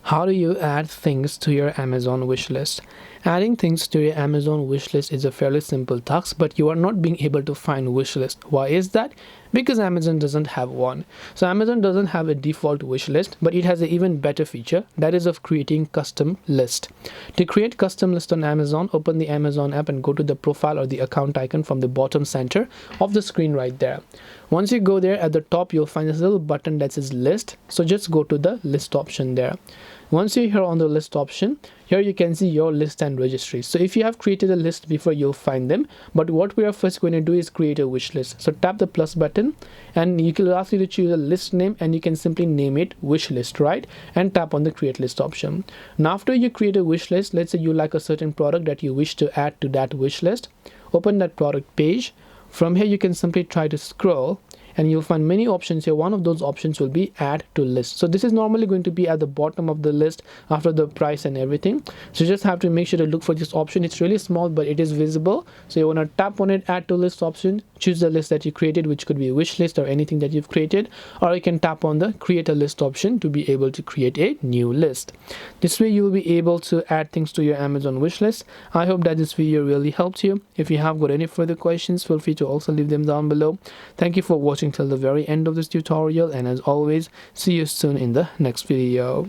How do you add things to your Amazon wish list? Adding things to your Amazon wish list is a fairly simple task, but you are not being able to find wish list. Why is that? Because Amazon doesn't have one. So Amazon doesn't have a default wish list, but it has an even better feature, that is of creating custom list. To create custom list on Amazon, open the Amazon app and go to the profile or the account icon from the bottom center of the screen right there. Once you go there, at the top you'll find this little button that says list. So just go to the list option there. Once you're here on the list option, here you can see your list and registry. So if you have created a list before, you'll find them, but what we are first going to do is create a wish list. So tap the plus button and you can ask you to choose a list name, and you can simply name it wish list, right? And tap on the create list option. Now after you create a wish list, let's say you like a certain product that you wish to add to that wish list, open that product page. From here you can simply try to scroll and you'll find many options here. One of those options will be add to list. So this is normally going to be at the bottom of the list after the price and everything. So you just have to make sure to look for this option. It's really small, but it is visible. So you want to tap on it, add to list option, choose the list that you created, which could be a wish list or anything that you've created, or you can tap on the create a list option to be able to create a new list. This way you will be able to add things to your Amazon wish list. I hope that this video really helped you. If you have got any further questions, feel free to also leave them down below. Thank you for watching till the very end of this tutorial, and as always, see you soon in the next video.